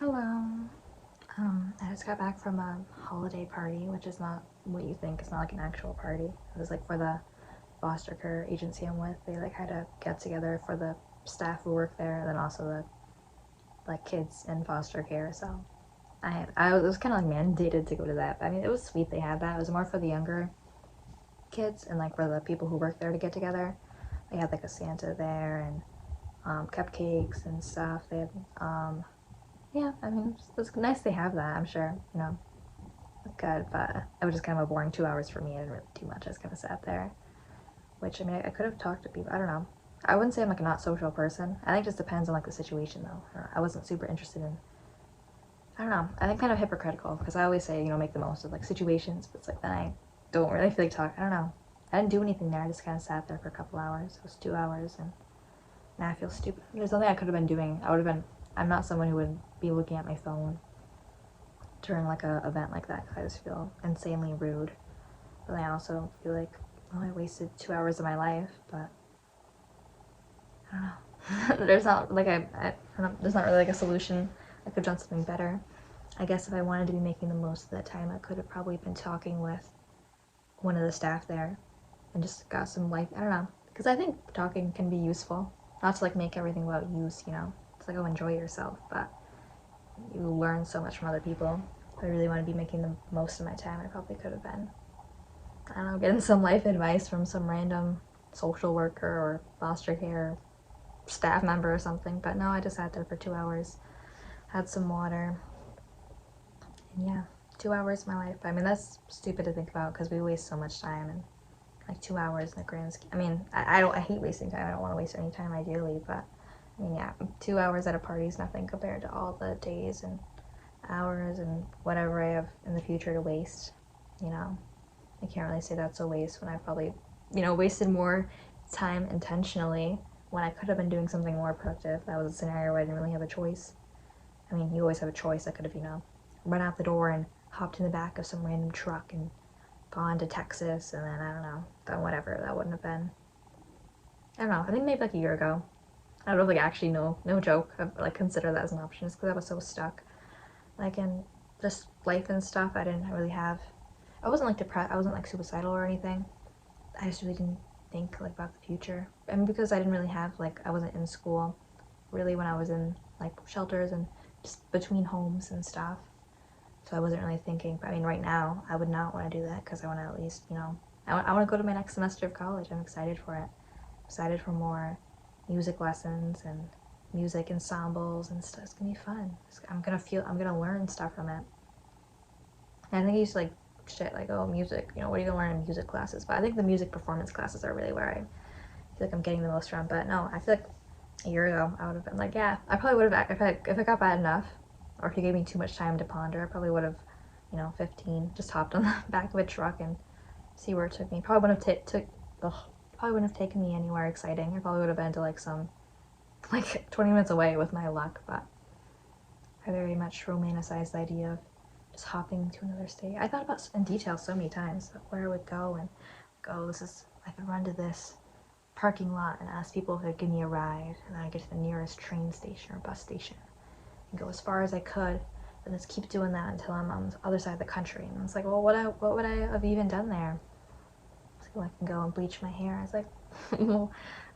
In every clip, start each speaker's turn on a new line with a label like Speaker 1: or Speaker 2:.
Speaker 1: Hello. I just got back from a holiday party, which is not what you think. It's not like an actual party. It was like for the foster care agency I'm with. They like had a get together for the staff who work there, and then also the like kids in foster care. So I was kind of like mandated to go to that. I mean, it was sweet they had that. It was more for the younger kids and like for the people who work there to get together. They had like a Santa there and cupcakes and stuff. They had yeah. I mean, it's nice they have that. I'm sure good, but it was just kind of a boring 2 hours for me. I didn't really do much. I just kind of sat there, which I mean, I could have talked to people. I don't know. I wouldn't say I'm like a not social person. I think it just depends on like the situation though. I wasn't super interested in. I don't know. I think kind of hypocritical because I always say make the most of like situations, but it's like then I don't really feel like talking. I don't know. I didn't do anything there. I just kind of sat there for a couple hours. It was 2 hours, and now I feel stupid. There's nothing I could have been doing. I would have been. I'm not someone who would be looking at my phone during like a event like that because I just feel insanely rude. But I also feel like, well, I wasted 2 hours of my life, but I don't know. There's not like there's not really like a solution. I could have done something better. I guess if I wanted to be making the most of that time, I could have probably been talking with one of the staff there and just got some life. I don't know, because I think talking can be useful. Not to like make everything about use. It's like, oh, enjoy yourself, but you learn so much from other people. If I really want to be making the most of my time, I probably could have been, I don't know, getting some life advice from some random social worker or foster care staff member or something. But no, I just sat there for 2 hours, had some water, and yeah, 2 hours of my life. I mean, that's stupid to think about because we waste so much time and like 2 hours in the grand scheme. I mean, I hate wasting time. I don't want to waste any time ideally, but I mean, yeah, 2 hours at a party is nothing compared to all the days and hours and whatever I have in the future to waste. You know, I can't really say that's a waste when I probably, wasted more time intentionally when I could have been doing something more productive. That was a scenario where I didn't really have a choice. I mean, you always have a choice. I could have, run out the door and hopped in the back of some random truck and gone to Texas and then, I don't know, done whatever. That wouldn't have been, I don't know, I think maybe like a year ago. I would have like actually, no joke, I've like considered that as an option just because I was so stuck. Like in just life and stuff, I didn't really have, I wasn't like depressed, I wasn't like suicidal or anything. I just really didn't think like about the future. And because I didn't really have like I wasn't in school really when I was in like shelters and just between homes and stuff. So I wasn't really thinking. But I mean, right now I would not want to do that because I want to at least I want to go to my next semester of college. I'm excited for it. I'm excited for more music lessons and music ensembles and stuff. It's gonna be fun. I'm gonna learn stuff from it. And I think he's like shit like, oh, music, what are you gonna learn in music classes? But I think the music performance classes are really where I feel like I'm getting the most from. But no, I feel like a year ago I would have been like, yeah, I probably would have if it got bad enough, or if you gave me too much time to ponder, I probably would have, 15, just hopped on the back of a truck and see where it took me. Probably wouldn't have probably wouldn't have taken me anywhere exciting. I probably would have been to like some like 20 minutes away with my luck. But I very much romanticized the idea of just hopping to another state. I thought about in detail so many times where I would go and go. I could run to this parking lot and ask people if they'd give me a ride, and then I'd get to the nearest train station or bus station and go as far as I could, and just keep doing that until I'm on the other side of the country. And it's like, well, what would I have even done there? So I can go and bleach my hair. I was like, well,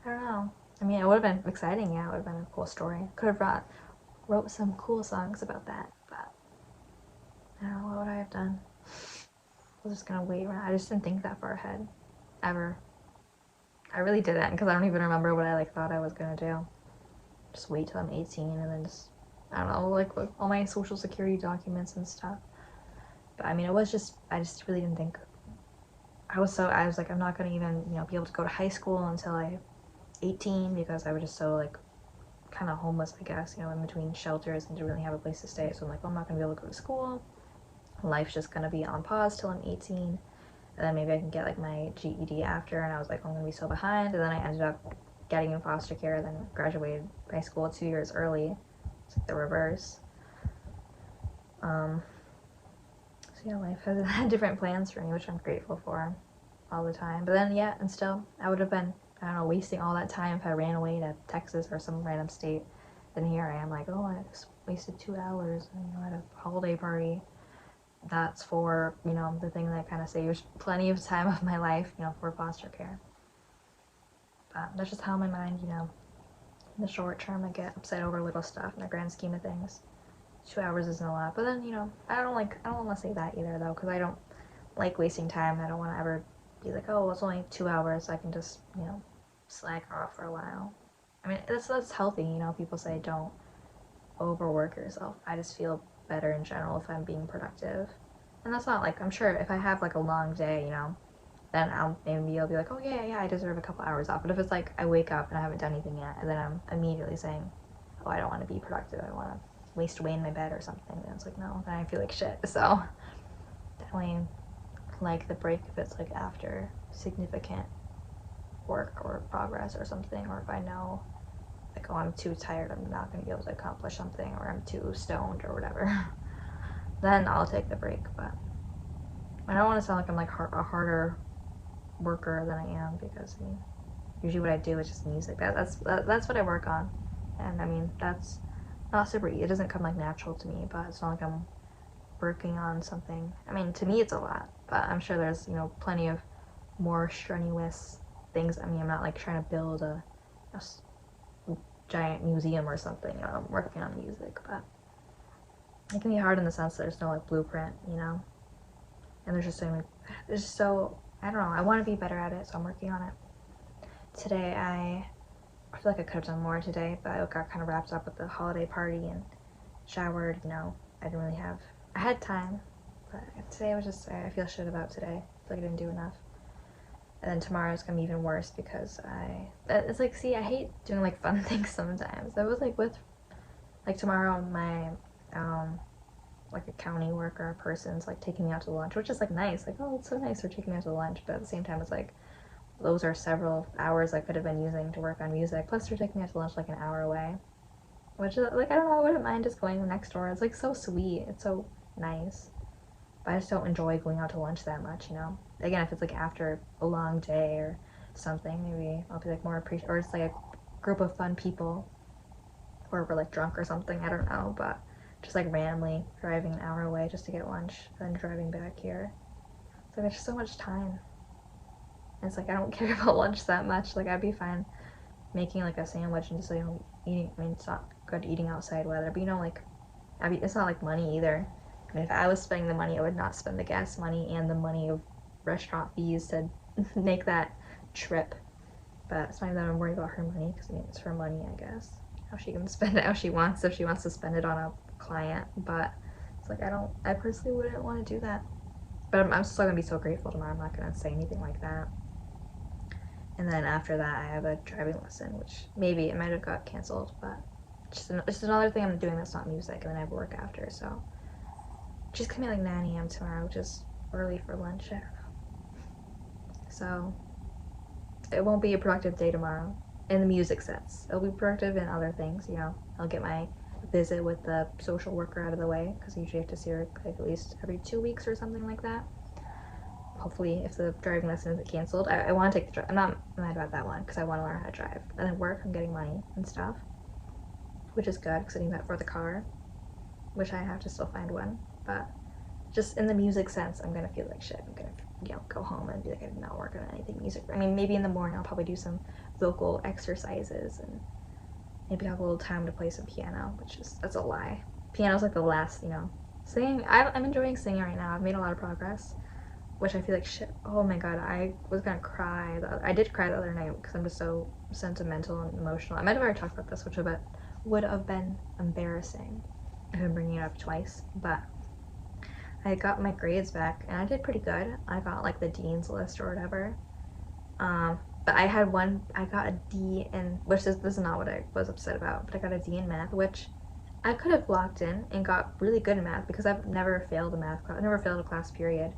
Speaker 1: I don't know. I mean, it would have been exciting. Yeah, it would have been a cool story. Could have wrote some cool songs about that, but I don't know, what would I have done? I was just gonna wait around. I just didn't think that far ahead, ever. I really didn't, because I don't even remember what I like thought I was gonna do. Just wait till I'm 18 and then just, I don't know, like with all my social security documents and stuff. But I mean, I just really didn't think. I was like, I'm not gonna even, be able to go to high school until I'm 18 because I was just so like kind of homeless, I guess, in between shelters and didn't really have a place to stay. So I'm like, well, I'm not gonna be able to go to school. Life's just gonna be on pause till I'm 18. And then maybe I can get like my GED after. And I was like, I'm gonna be so behind. And then I ended up getting in foster care, then graduated high school 2 years early. It's like the reverse. So yeah, life has had different plans for me, which I'm grateful for all the time. But then yeah, and still I would have been, I don't know, wasting all that time if I ran away to Texas or some random state then here I am like, oh, I just wasted 2 hours, at a holiday party. That's for, the thing that kind of saves plenty of time of my life, for foster care. But that's just how my mind, in the short term, I get upset over little stuff in the grand scheme of things. 2 hours isn't a lot, but then, I don't want to say that either, though, because I don't like wasting time. I don't want to ever be like, oh, well, it's only 2 hours, so I can just, slack off for a while. I mean, that's healthy, people say don't overwork yourself. I just feel better in general if I'm being productive. And that's not like, I'm sure if I have like a long day, then I'll be like, oh yeah, I deserve a couple hours off. But if it's like I wake up and I haven't done anything yet, and then I'm immediately saying, oh, I don't want to be productive, I want to waste away in my bed or something, then it's like, no, then I feel like shit. So definitely like the break if it's like after significant work or progress or something, or if I know like, oh, I'm too tired, I'm not going to be able to accomplish something, or I'm too stoned or whatever, then I'll take the break. But I don't want to sound like I'm like a harder worker than I am, because I mean, usually what I do is just music. That's what I work on, and I mean, that's not super easy. It doesn't come like natural to me, but it's not like I'm working on something. I mean, to me it's a lot, but I'm sure there's plenty of more strenuous things. I mean, I'm not like trying to build a giant museum or something. I'm working on music, but it can be hard in the sense that there's no like blueprint, and there's just so I don't know. I want to be better at it, so I'm working on it. Today I feel like I could have done more today, but I got kind of wrapped up with the holiday party and showered. I didn't really have. I had time, but today was just. I feel shit about today. I feel like I didn't do enough. And then tomorrow's gonna be even worse because it's like, see, I hate doing like fun things sometimes. I was like with, like tomorrow my, like a county worker person's like taking me out to lunch, which is like nice. Like, oh, it's so nice they're taking me out to lunch. But at the same time, it's like, those are several hours I could have been using to work on music. Plus they're taking me out to lunch like an hour away. Which is like, I don't know, I wouldn't mind just going next door. It's like so sweet. It's so nice. But I just don't enjoy going out to lunch that much, Again, if it's like after a long day or something, maybe I'll be like more appreciative, or it's like a group of fun people, or we're like drunk or something, I don't know, but just like randomly driving an hour away just to get lunch, then driving back here. It's like there's just so much time. And it's like I don't care about lunch that much. Like I'd be fine making like a sandwich and just eating. I mean, it's not good eating outside weather, but like, I mean, it's not like money either. I mean, if I was spending the money, I would not spend the gas money and the money of restaurant fees to make that trip. But it's fine that I'm worried about her money, because I mean, it's her money, I guess. How she can spend it how she wants, if she wants to spend it on a client. But it's like, I personally wouldn't want to do that. But I'm still going to be so grateful tomorrow. I'm not going to say anything like that. And then after that, I have a driving lesson, which maybe it might have got canceled, but just another thing I'm doing that's not music, and then I have work after, so. She's coming at like 9 a.m. tomorrow, which is early for lunch. I don't know. So it won't be a productive day tomorrow in the music sense. It'll be productive in other things, I'll get my visit with the social worker out of the way, because I usually have to see her like at least every 2 weeks or something like that. Hopefully, if the driving lesson isn't canceled, I want to take the drive. I'm not mad about that one, because I want to learn how to drive. And at work, I'm getting money and stuff, which is good, because I need that for the car, which I have to still find one. But just in the music sense, I'm gonna feel like shit. I'm gonna, go home and be like, I did not work on anything music. I mean, maybe in the morning I'll probably do some vocal exercises and maybe have a little time to play some piano, that's a lie. Piano's like the last, singing. I'm enjoying singing right now. I've made a lot of progress, which I feel like shit. Oh my god, I was gonna cry. I did cry the other night because I'm just so sentimental and emotional. I might have already talked about this, which would have been embarrassing if I'm bringing it up twice, but I got my grades back, and I did pretty good. I got, like, the dean's list or whatever. But I got a D in, this is not what I was upset about, but I got a D in math, which I could have locked in and got really good in math, because I've never failed a math class. I never failed a class, period.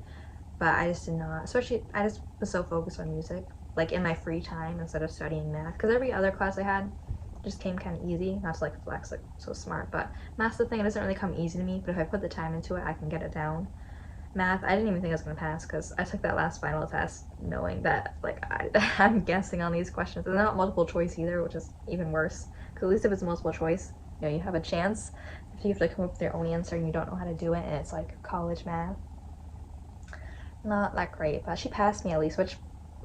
Speaker 1: But I just did not, especially, I just was so focused on music, like, in my free time instead of studying math, because every other class I had just came kind of easy, not to like flex like so smart, but math's the thing, it doesn't really come easy to me, but if I put the time into it, I can get it down. Math, I didn't even think I was going to pass, because I took that last final test knowing that, like, I'm guessing on these questions, and they're not multiple choice either, which is even worse, because at least if it's multiple choice, you know, you have a chance. If you have to come up with your own answer and you don't know how to do it, and it's like college math, not that great. But she passed me at least, which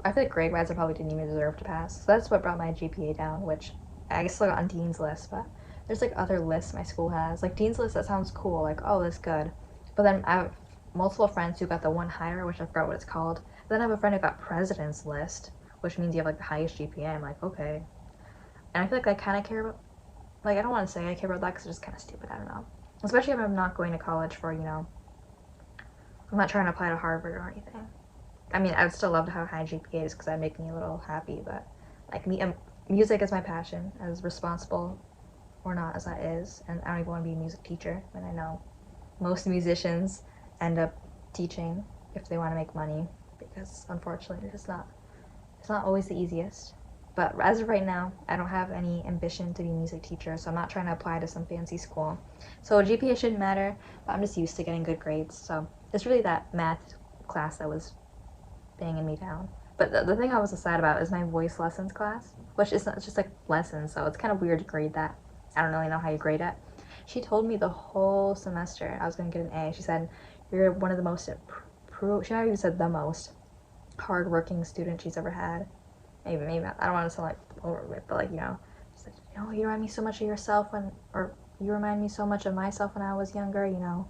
Speaker 1: I feel like grade-wise I probably didn't even deserve to pass. So that's what brought my GPA down, which I still got on Dean's List, but there's like other lists my school has. Like Dean's List, that sounds cool, like, oh, that's good. But then I have multiple friends who got the one higher, which I forgot what it's called. Then I have a friend who got President's List, which means you have like the highest GPA. I'm like, okay. And I feel like I kind of care about, like, I don't want to say I care about that because it's just kind of stupid. I don't know. Especially if I'm not going to college for, you know, I'm not trying to apply to Harvard or anything. I mean, I would still love to have high GPAs because that'd make me a little happy, but like me, music is my passion, as responsible or not as that is, and I don't even want to be a music teacher. And I know most musicians end up teaching if they want to make money because unfortunately it's not always the easiest. But as of right now, I don't have any ambition to be a music teacher, so I'm not trying to apply to some fancy school. So GPA shouldn't matter, but I'm just used to getting good grades. So it's really that math class that was banging me down. But the thing I was sad about is my voice lessons class, which is not, it's just like lessons, so it's kind of weird to grade that. I don't really know how you grade it. She told me the whole semester I was going to get an A. She said, you're one of the most, she never even said the most hardworking student she's ever had. Maybe I don't want to sound like over it, but like, you know, she's like, you know, you remind me so much of yourself or you remind me so much of myself when I was younger, you know.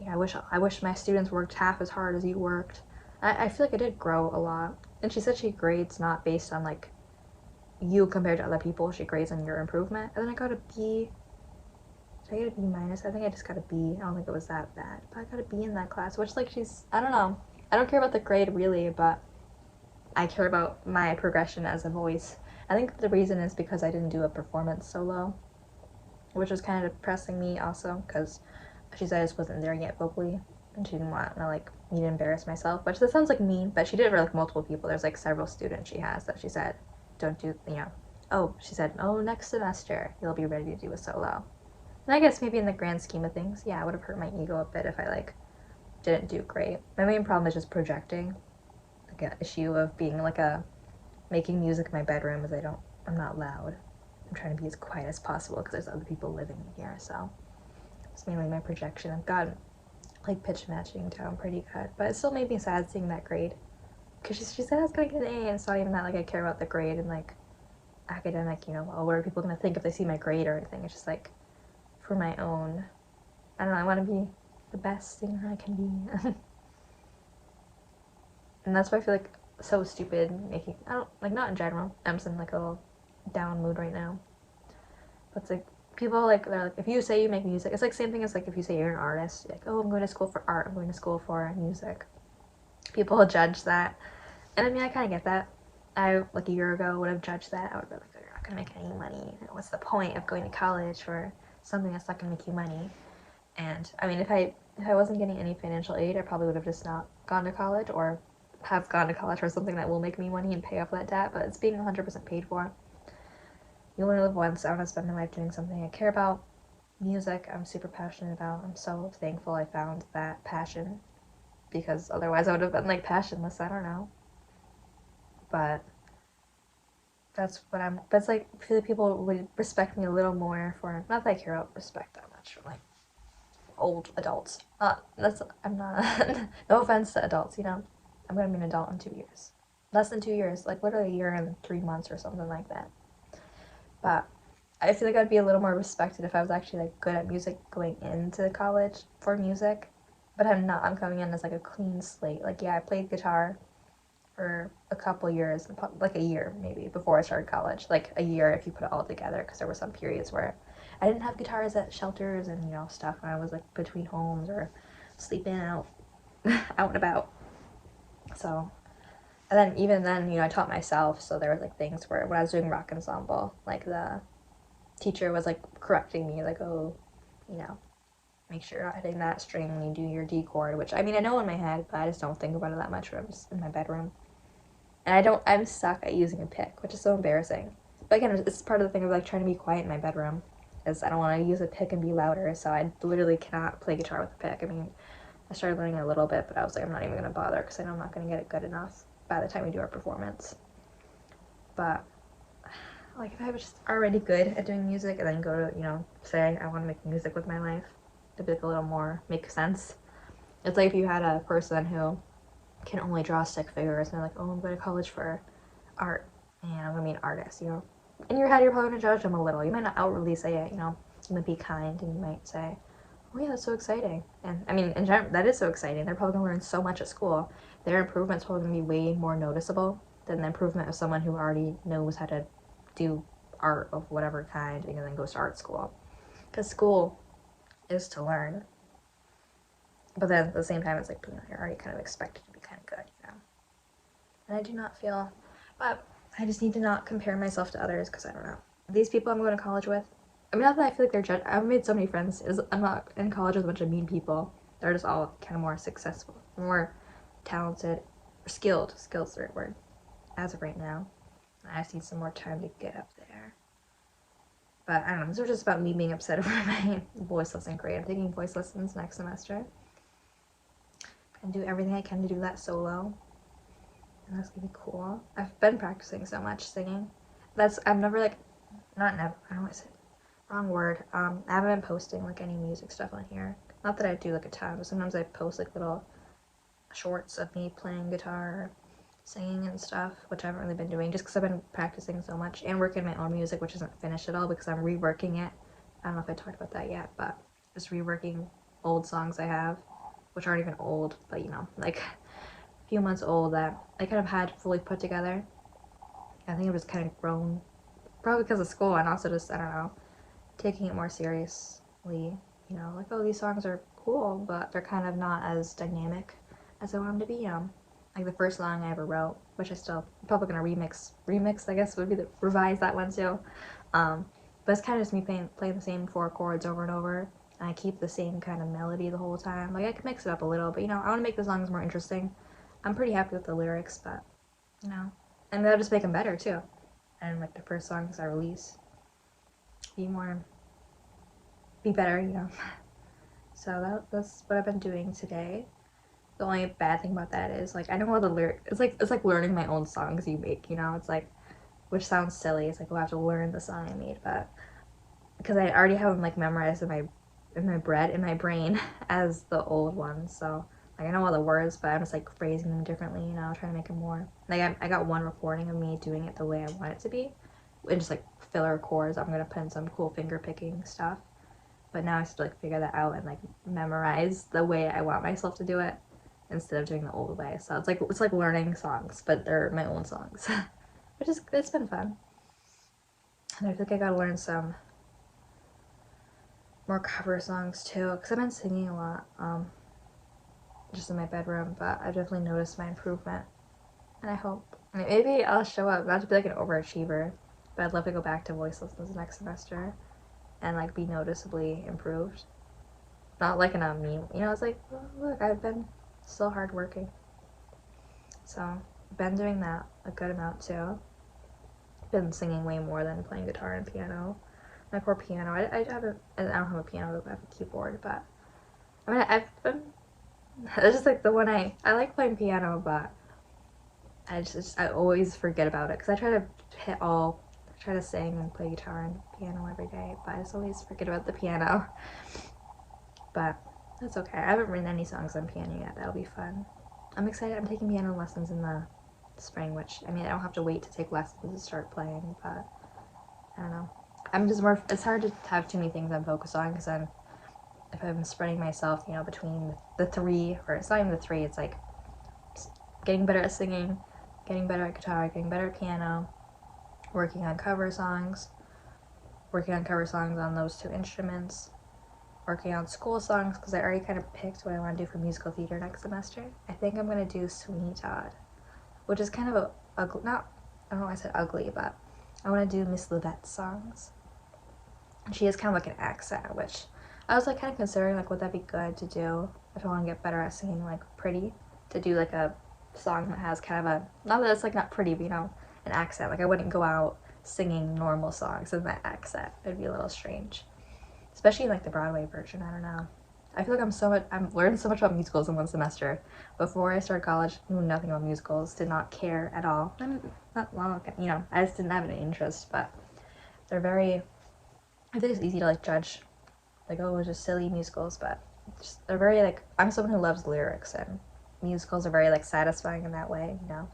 Speaker 1: Yeah, I wish my students worked half as hard as you worked. I feel like I did grow a lot. And she said she grades not based on like you compared to other people. She grades on your improvement. And then I got a B. Did I get a B minus? I think I just got a B. I don't think it was that bad. But I got a B in that class, which like I don't know. I don't care about the grade really, but I care about my progression as a voice. I think the reason is because I didn't do a performance solo, which was kind of depressing me also because she said I just wasn't there yet vocally, and she didn't want to like me to embarrass myself, which that sounds like mean, but she did it for like multiple people. There's like several students she has that she said don't do, you know, oh, she said, oh, next semester you'll be ready to do a solo. And I guess maybe in the grand scheme of things, yeah, it would have hurt my ego a bit if I like didn't do great. My main problem is just projecting, like an issue of being like a making music in my bedroom is I'm not loud. I'm trying to be as quiet as possible because there's other people living here, so it's mainly my projection. I've gotten like pitch matching down pretty good, but it still made me sad seeing that grade because she said I was gonna get an A, and it's not even that like I care about the grade and like academic, you know, oh, what are people gonna think if they see my grade or anything. It's just like for my own, I don't know, I want to be the best singer I can be. And that's why I feel like so stupid making, I don't, like not in general, I'm just in like a little down mood right now, but it's like people like, they're like, if you say you make music, it's like same thing as like if you say you're an artist, you're like, oh, I'm going to school for art, I'm going to school for music. People judge that, and I mean I kind of get that. I like a year ago would have judged that. I would be like, oh, you're not gonna make any money, what's the point of going to college for something that's not gonna make you money? And I mean, if I wasn't getting any financial aid, I probably would have just not gone to college, or have gone to college for something that will make me money and pay off that debt. But it's being 100% paid for. You only live once. I want to spend my life doing something I care about. Music, I'm super passionate about. I'm so thankful I found that passion, because otherwise I would have been like passionless. I don't know. But that's like, I feel like people would respect me a little more for, not that I care about respect that much from like old adults. I'm not, no offense to adults, you know, I'm gonna be an adult in 2 years. Less than 2 years, like literally a year and 3 months or something like that. But I feel like I'd be a little more respected if I was actually like good at music going into college for music. But I'm not. I'm coming in as like a clean slate. Like, yeah, I played guitar for a couple years, like a year maybe before I started college. Like a year if you put it all together, because there were some periods where I didn't have guitars at shelters and, you know, stuff when I was like between homes or sleeping out out and about. So, and then even then, you know, I taught myself, so there was like things where when I was doing rock ensemble, like the teacher was like correcting me, like, oh, you know, make sure you're not hitting that string when you do your D chord, which I mean I know in my head, but I just don't think about it that much when I'm just in my bedroom. And I'm stuck at using a pick, which is so embarrassing. But again, it's part of the thing of like trying to be quiet in my bedroom, is I don't want to use a pick and be louder, so I literally cannot play guitar with a pick. I mean, I started learning a little bit, but I was like, I'm not even going to bother because I know I'm not going to get it good enough by the time we do our performance. But like if I was just already good at doing music and then go to, you know, say I want to make music with my life, it'd be like a little more make sense. It's like if you had a person who can only draw stick figures and they're like, oh, I'm going to college for art and I'm going to be an artist, you know. In your head, you're probably going to judge them a little. You might not outwardly say it, you know. You might be kind and you might say, oh yeah, that's so exciting. And I mean, in general, that is so exciting. They're probably going to learn so much at school. Their improvement's probably going to be way more noticeable than the improvement of someone who already knows how to do art of whatever kind and then goes to art school. Because school is to learn. But then at the same time, it's like, you know, you're already kind of expected to be kind of good, you know. And I do not feel, but I just need to not compare myself to others because I don't know. These people I'm going to college with, I mean, not that I feel like they're judged. I've made so many friends. I'm not in college with a bunch of mean people. They're just all kind of more successful, more talented, or skilled. Skilled's the right word, as of right now. I just need some more time to get up there. But I don't know, this was just about me being upset over my voice lesson grade. I'm taking voice lessons next semester. And do everything I can to do that solo. And that's gonna be cool. I've been practicing so much singing. I've never like, not never, I don't want to say, wrong word. I haven't been posting like any music stuff on here. Not that I do like a ton, but sometimes I post like little shorts of me playing guitar, singing and stuff, which I haven't really been doing just because I've been practicing so much and working my own music, which isn't finished at all because I'm reworking it. I don't know if I talked about that yet, but just reworking old songs I have, which aren't even old, but you know, like a few months old that I kind of had fully put together. I think it was kind of grown, probably because of school and also just, I don't know, taking it more seriously, you know, like, oh, these songs are cool, but they're kind of not as dynamic as I want them to be, like the first song I ever wrote, which I still probably gonna remix, I guess would be the revise that one too. But it's kind of just me playing the same 4 chords over and over, and I keep the same kind of melody the whole time. Like I can mix it up a little, but you know, I want to make the songs more interesting. I'm pretty happy with the lyrics, but you know, and that'll just make them better too. And like the first songs I release, be better, you know. So that's what I've been doing today. The only bad thing about that is like I know all the lyrics. It's like learning my own songs you make, you know. It's like, which sounds silly. It's like, oh, I have to learn the song I made, but because I already have them like memorized in my brain as the old ones. So like I know all the words, but I'm just like phrasing them differently, you know, trying to make them more. Like I got one recording of me doing it the way I want it to be, and just like filler chords. I'm gonna put in some cool finger picking stuff, but now I have to like figure that out and like memorize the way I want myself to do it instead of doing the old way. So it's like learning songs, but they're my own songs, which is it's been fun. And I think I gotta learn some more cover songs too, because I've been singing a lot, just in my bedroom. But I've definitely noticed my improvement, and I hope maybe I'll show up. Not to be like an overachiever, but I'd love to go back to voice lessons next semester and like be noticeably improved. Not like in a meme, you know. It's like, oh, look, I've been so hardworking. So been doing that a good amount too. Been singing way more than playing guitar and piano. My poor piano. I don't have a piano. I have a keyboard, but I mean I've been. It's just like the one I like playing piano, but I always forget about it because I try to sing and play guitar and piano every day, but I just always forget about the piano. But that's okay. I haven't written any songs on piano yet. That'll be fun. I'm excited. I'm taking piano lessons in the spring, which, I mean, I don't have to wait to take lessons to start playing, but I don't know. It's hard to have too many things I'm focused on because if I'm spreading myself, you know, between the 3, or it's not even the 3, it's like getting better at singing, getting better at guitar, getting better at piano, working on cover songs on those 2 instruments, working on school songs, because I already kind of picked what I want to do for musical theater next semester. I think I'm going to do Sweeney Todd, which is kind of I don't know why I said ugly, but I want to do Miss Livette's songs. And she has kind of like an accent, which I was like kind of considering like would that be good to do if I want to get better at singing like pretty, to do like a song that has kind of a, not that it's like not pretty, but you know, an accent. Like I wouldn't go out singing normal songs in that accent. It'd be a little strange, especially in like the Broadway version. I don't know. I feel like I'm learning so much about musicals in one semester. Before I started college, knew nothing about musicals, did not care at all. I'm not, well, you know, I just didn't have an interest, but they're very, I think it's easy to like judge, like, oh, it's just silly musicals, but just, they're very like, I'm someone who loves lyrics, and musicals are very like satisfying in that way, you know.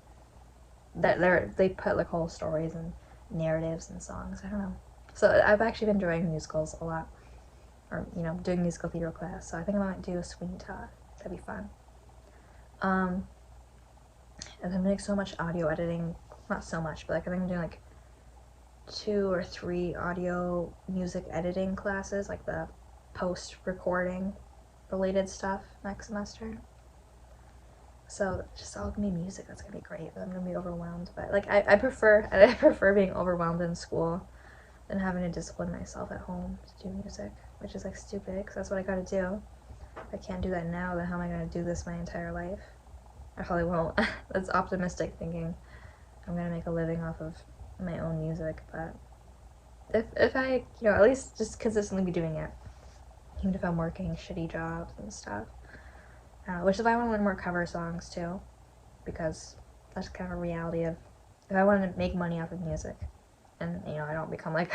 Speaker 1: That they put like whole stories and narratives and songs. I don't know. So I've actually been enjoying musicals a lot, or you know, doing musical theater class. So I think I might do a Sweeney Todd. That'd be fun. And I'm doing so much audio editing. Not so much, but like I think I'm doing like 2 or 3 audio music editing classes, like the post recording related stuff next semester. So just all gonna be music. That's gonna be great. I'm gonna be overwhelmed, but like I prefer being overwhelmed in school than having to discipline myself at home to do music, which is like stupid because that's what I gotta do. If I can't do that now, then how am I gonna do this my entire life? I probably won't. That's optimistic thinking. I'm gonna make a living off of my own music, but if I, you know, at least just consistently be doing it, even if I'm working shitty jobs and stuff. Which is why I want to learn more cover songs too, because that's kind of a reality of if I want to make money off of music, and you know I don't become like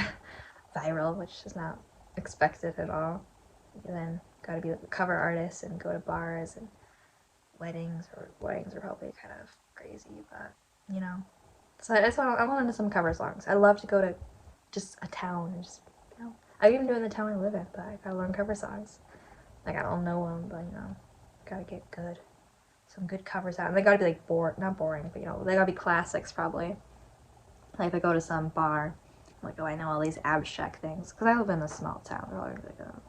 Speaker 1: viral, which is not expected at all, then gotta be like a cover artist and go to bars and weddings are probably kind of crazy, but you know. So I want to do some cover songs. I love to go to just a town and just, you know, I even do it in the town I live in, but I gotta learn cover songs. Like I don't know them, but you know, gotta get good. Some good covers out, and they gotta be like not boring, but you know, they gotta be classics probably. Like if I go to some bar, I'm like, oh, I know all these abstract things because I live in a small town. They're always like, oh,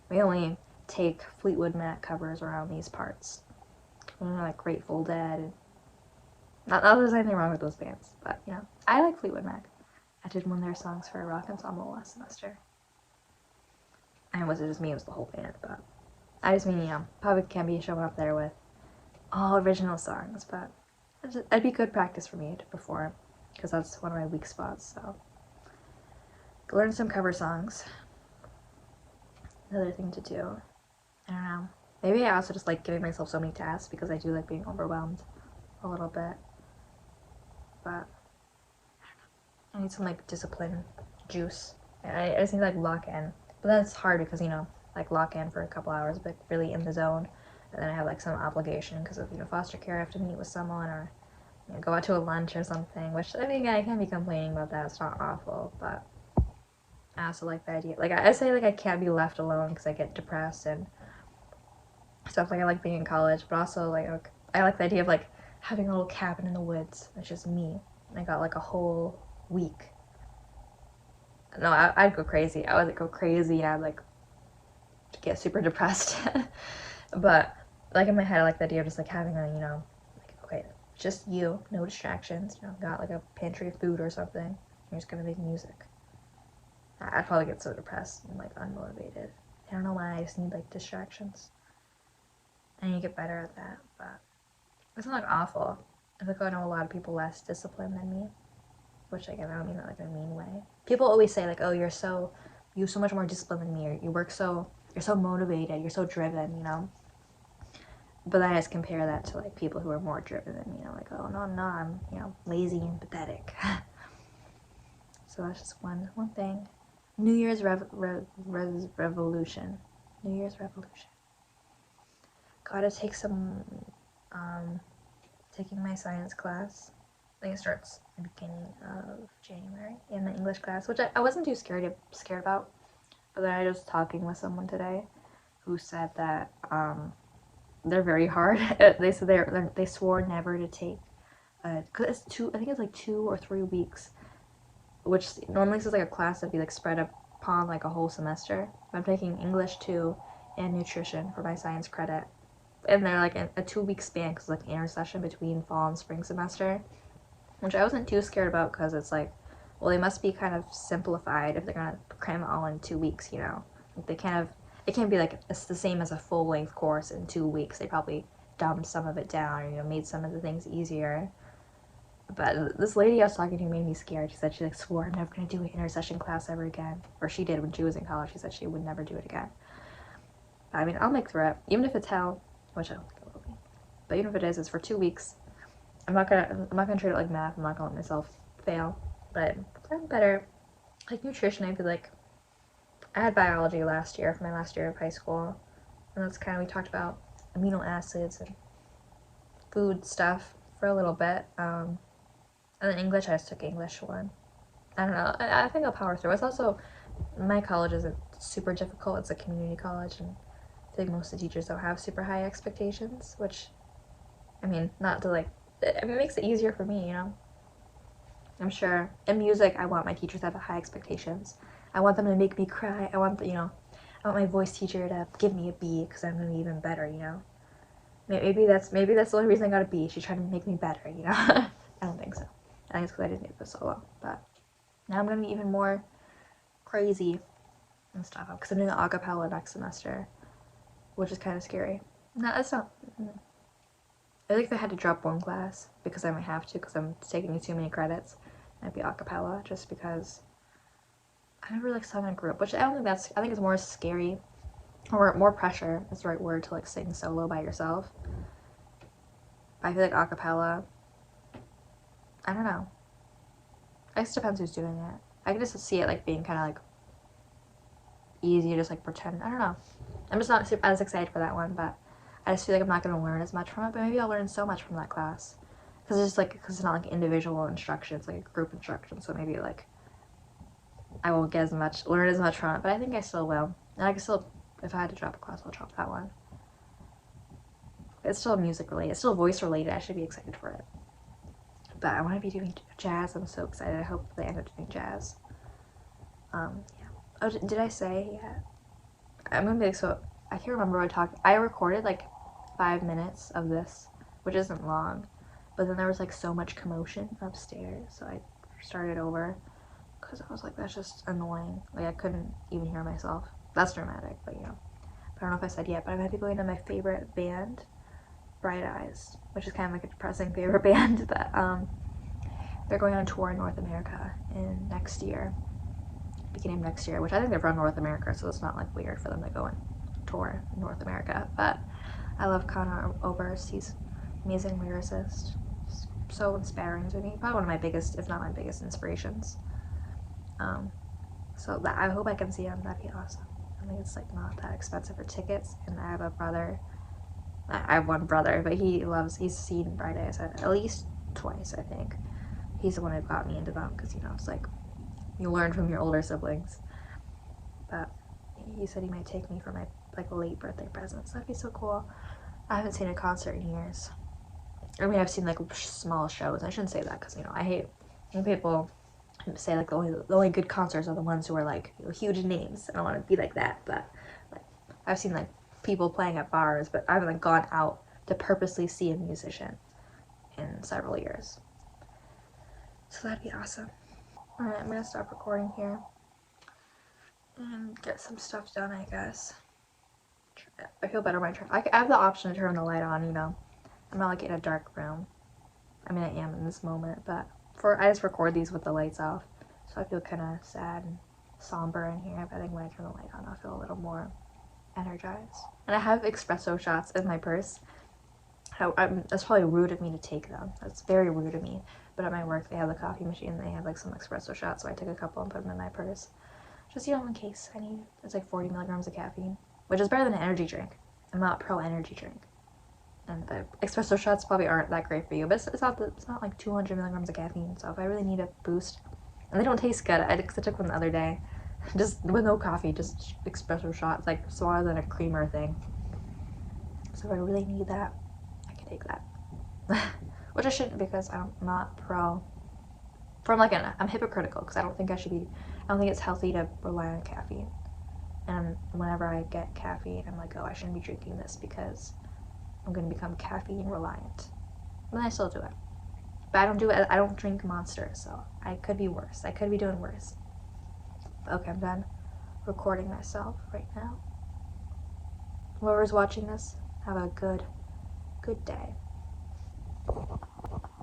Speaker 1: we only take Fleetwood Mac covers around these parts. You know, like Grateful Dead. And not that there's anything wrong with those bands, but you know, I like Fleetwood Mac. I did one of their songs for a rock ensemble last semester. And it wasn't just me, it was the whole band, but I just mean, you know, probably can't be showing up there with all original songs, but it'd be good practice for me to perform, because that's one of my weak spots, so. Learn some cover songs. Another thing to do. I don't know. Maybe I also just like giving myself so many tasks, because I do like being overwhelmed a little bit. But I need some like discipline juice. I just need to like lock in. But then it's hard because, you know, like lock in for a couple hours, but really in the zone. And then I have like some obligation because of, you know, foster care. I have to meet with someone or, you know, go out to a lunch or something. Which, I mean, I can't be complaining about that. It's not awful. But I also like the idea. Like, I say like I can't be left alone because I get depressed and stuff. Like, I like being in college. But also, like, I like the idea of like having a little cabin in the woods. It's just me. And I got like a whole week. No, I'd go crazy. I would like, go crazy. I'd like get super depressed. But like in my head, I like the idea of just like having a, you know, like, okay, just you, no distractions. You know, got like a pantry of food or something. You're just gonna make music. I'd probably get so depressed and like unmotivated. I don't know why. I just need like distractions. I need to get better at that. But it's not like awful. I think I know a lot of people less disciplined than me. Which again, I don't mean that like in a mean way. People always say like, oh, you have so much more discipline than me, or you're so motivated, you're so driven, you know. But then I just compare that to like people who are more driven than me, you know, like, oh no, I'm, you know, lazy and pathetic. So that's just one thing. New Year's revolution. New Year's revolution. Gotta take some taking my science class. I think it starts the beginning of January in the English class, which I wasn't too scared about. But then I was talking with someone today who said that they're very hard. They said they swore never to take, cause I think it's like 2 or 3 weeks, which normally is like a class that'd be like spread upon like a whole semester. I'm taking English 2 and nutrition for my science credit, and they're like a 2-week span because like intersession between fall and spring semester. Which I wasn't too scared about because it's like, well, they must be kind of simplified if they're gonna cram it all in 2 weeks, you know. Like it can't be like it's the same as a full-length course in 2 weeks. They probably dumbed some of it down or, you know, made some of the things easier. But this lady I was talking to made me scared. She said she like swore I'm never gonna do an intercession class ever again. Or she did when she was in college. She said she would never do it again. I mean, I'll make through it, even if it's hell, which I don't think it will be. But even if it is, it's for 2 weeks. I'm not gonna treat it like math. I'm not gonna let myself fail, but I'm better like nutrition, I'd be like, I had biology last year for my last year of high school, and that's kind of, we talked about amino acids and food stuff for a little bit. And then English, I just took English one. I don't know. I think I'll power through. It's also, my college isn't super difficult. It's a community college, and I think most of the teachers don't have super high expectations, which, I mean, not to like, it makes it easier for me, you know? I'm sure. In music, I want my teachers to have high expectations. I want them to make me cry. I want, I want my voice teacher to give me a B because I'm going to be even better, you know? Maybe that's the only reason I got a B. She's trying to make me better, you know? I don't think so. I think it's because I didn't do this so well. But now I'm going to be even more crazy and stuff because I'm doing a cappella next semester, which is kind of scary. No, it's not. I think if I had to drop one class, because I might have to because I'm taking too many credits, it'd be a cappella just because I never like sung in a group, which I don't think that's, I think it's more scary or more pressure is the right word to like sing solo by yourself. But I feel like a cappella, I don't know. I guess it depends who's doing it. I can just see it like being kind of like easy to just like pretend. I don't know. I'm just not super, as excited for that one, but I just feel like I'm not going to learn as much from it, but maybe I'll learn so much from that class. Because it's just like, because it's not like individual instruction, it's like a group instruction, so maybe like I won't get as much, learn as much from it, but I think I still will. And I can still, if I had to drop a class, I'll drop that one. It's still music related, it's still voice related, I should be excited for it. But I want to be doing jazz, I'm so excited, I hope they end up doing jazz. Yeah. Oh, did I say? Yeah. I'm gonna be like, so, I can't remember what I talked, I recorded like 5 minutes of this, which isn't long, but then there was like so much commotion upstairs, so I started over, because I was like, that's just annoying, like I couldn't even hear myself. That's dramatic, but you know. I don't know if I said yet, but I'm gonna be going to my favorite band, Bright Eyes, which is kind of like a depressing favorite band, but they're going on tour in North America in next year, beginning of next year, which I think they're from North America, so it's not like weird for them to go and tour in North America. But I love Conor Oberst. He's amazing lyricist, so inspiring to me. Probably one of my biggest, if not my biggest, inspirations. So that, I hope I can see him. That'd be awesome. I think it's like not that expensive for tickets, and I have a brother. I have one brother, but he's seen Bright Eyes at least twice, I think. He's the one who got me into them, because, you know, it's like, you learn from your older siblings. But he said he might take me for my, like, late birthday presents. That'd be so cool. I haven't seen a concert in years. I mean, I've seen, like, small shows. I shouldn't say that, because, you know, I hate when people say, like, the only good concerts are the ones who are, like, you know, huge names. I don't want to be like that, but, like, I've seen, like, people playing at bars, but I haven't like gone out to purposely see a musician in several years. So that'd be awesome. Alright, I'm gonna stop recording here and get some stuff done, I guess. I feel better when I turn, I have the option to turn the light on, you know. I'm not like in a dark room. I mean, I am in this moment, but I just record these with the lights off, so I feel kind of sad and somber in here, but I think when I turn the light on, I'll feel a little more energized. And I have espresso shots in my purse. That's probably rude of me to take them. That's very rude of me. But at my work, they have the coffee machine, and they have like some espresso shots, so I took a couple and put them in my purse. Just, you know, in case I need, it's like 40 milligrams of caffeine, which is better than an energy drink. I'm not pro energy drink. And the espresso shots probably aren't that great for you, but it's not like 200 milligrams of caffeine, so if I really need a boost, and they don't taste good, I took one the other day, just with no coffee, just espresso shots, like smaller than a creamer thing. So if I really need that, I can take that. Which I shouldn't, because I'm not pro. I'm hypocritical, because I don't think it's healthy to rely on caffeine. And whenever I get caffeine, I'm like, oh, I shouldn't be drinking this because I'm going to become caffeine reliant. But then I still do it. But I don't drink Monster, so I could be worse. I could be doing worse. Okay, I'm done recording myself right now. Whoever's watching this, have a good day.